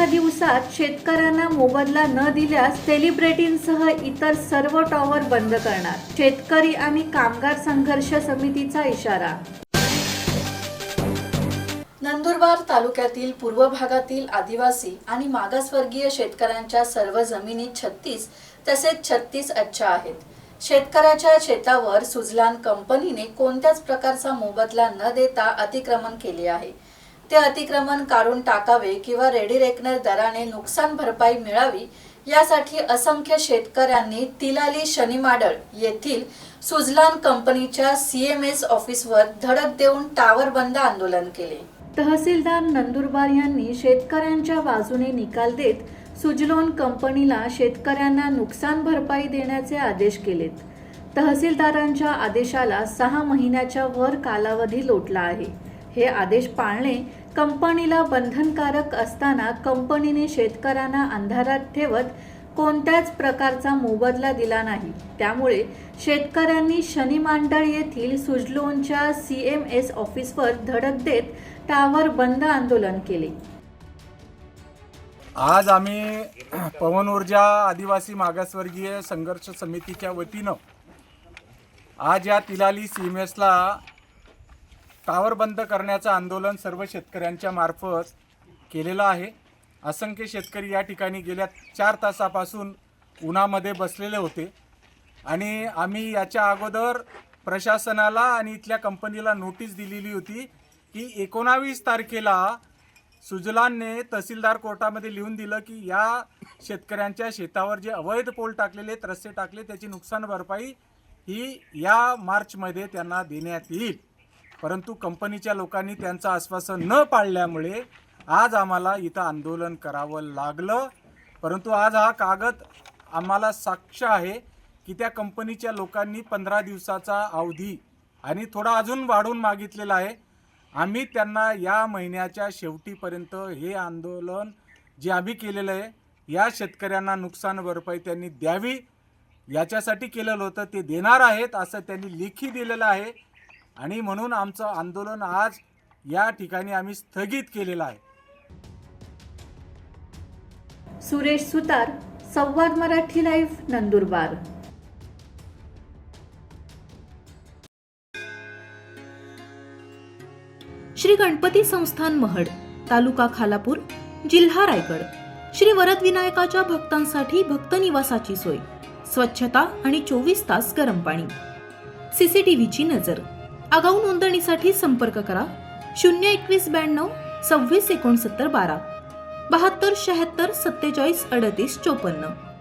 10 दिवसात शेतकऱ्यांना मोबदला न दिल्यास सेलिब्रिटींसह इतर सर्व टॉवर बंद करणार. शेतकरी आणि कामगार संघर्ष समितीचा इशारा. नंदुरबार तालुक्यातील पूर्व भागातील आदिवासी आणि मागासवर्गीय शेतकऱ्यांच्या सर्व जमिनी 36 तसेच 36 अच्छा आहेत. शेतकऱ्याच्या शेतावर सुजलान कंपनीने कोणत्याच प्रकारचा मोबदला न देता अतिक्रमण केले आहे. ते अतिक्रमण काढून टाकावे किंवा रेडी रेकनर दराने नुकसान भरपाई मिळावी यासाठी असंख्य शेतकऱ्यांनी तिलाली शनिमाडळ येथील सुजलान कंपनीच्या CMS ऑफिसवर धडक देऊन टावर बंद आंदोलन केले. तहसीलदार नंदुरबार यांनी शेतकऱ्यांच्या बाजूने निकाल देत सुजलोन कंपनीला शेतकऱ्यांना नुकसान भरपाई देण्याचे आदेश केलेत. तहसीलदारांच्या आदेशाला 6 महिन्याच्या वर कालावधी लोटला आहे. हे आदेश पाळणे कंपनीला बंधनकारक असताना कंपनीने शेतकऱ्यांना अंधारात ठेवत कोणत्याच प्रकारचा मोबदला दिला नाही. त्यामुळे शेतकऱ्यांनी शनिमांडळ येथील सुजलोनच्या CMS ऑफिसवर धडक देत टावर बंद आंदोलन केले. आज आम्ही पवन ऊर्जा आदिवासी मागासवर्गीय संघर्ष समितीच्या वतीनं आज या तिलाली CMSला टावर बंद करण्याचं आंदोलन सर्व शेतकऱ्यांच्या मार्फत केलेलं आहे. असंख्य शेतकरी या ठिकाणी गेल्या 4 तासापासून उन्हामध्ये बसलेले होते आणि आम्ही याच्या अगोदर प्रशासनाला आणि इथल्या कंपनीला नोटीस दिलेली होती की 19 तारखेला सुजलानने तहसीलदार कोर्टामध्ये लिहून दिलं की या शेतकऱ्यांच्या शेतावर जे अवैध पोल टाकलेले रस्ते टाकले त्याची नुकसान भरपाई ही या मार्चमध्ये त्यांना देण्यात येईल. परंतु कंपनीच्या लोकांनी त्यांचं आश्वासन न पाळल्यामुळे आज आम्हाला इथं आंदोलन करावं लागलं. परंतु आज हा कागद आम्हाला साक्ष आहे की त्या कंपनीच्या लोकांनी 15 दिवसाचा अवधी आणि थोडा अजून वाढवून मागितलेला आहे. आम्ही त्यांना या महिन्याच्या शेवटीपर्यंत हे आंदोलन जे आम्ही केलेलं आहे या शेतकऱ्यांना नुकसान भरपाई त्यांनी द्यावी याच्यासाठी केलेलं होतं ते देणार आहेत असं त्यांनी लेखी दिलेलं आहे आणि म्हणून आमचं आंदोलन आज या ठिकाणी आम्ही स्थगित केलेलं आहे. सुरेश सुतार, संवाद मराठी लाईव्ह, नंदुरबार. श्री गणपती संस्थान महड, तालुका खालापूर, जिल्हा रायगड. श्री वरदविनायकाच्या भक्तांसाठी भक्त निवासाची सोय, स्वच्छता आणि 24 तास गरम पाणी. CCTVची नजर. आगाऊ नोंदणीसाठी संपर्क करा 02192 26 69 12 72 76 47 38 54.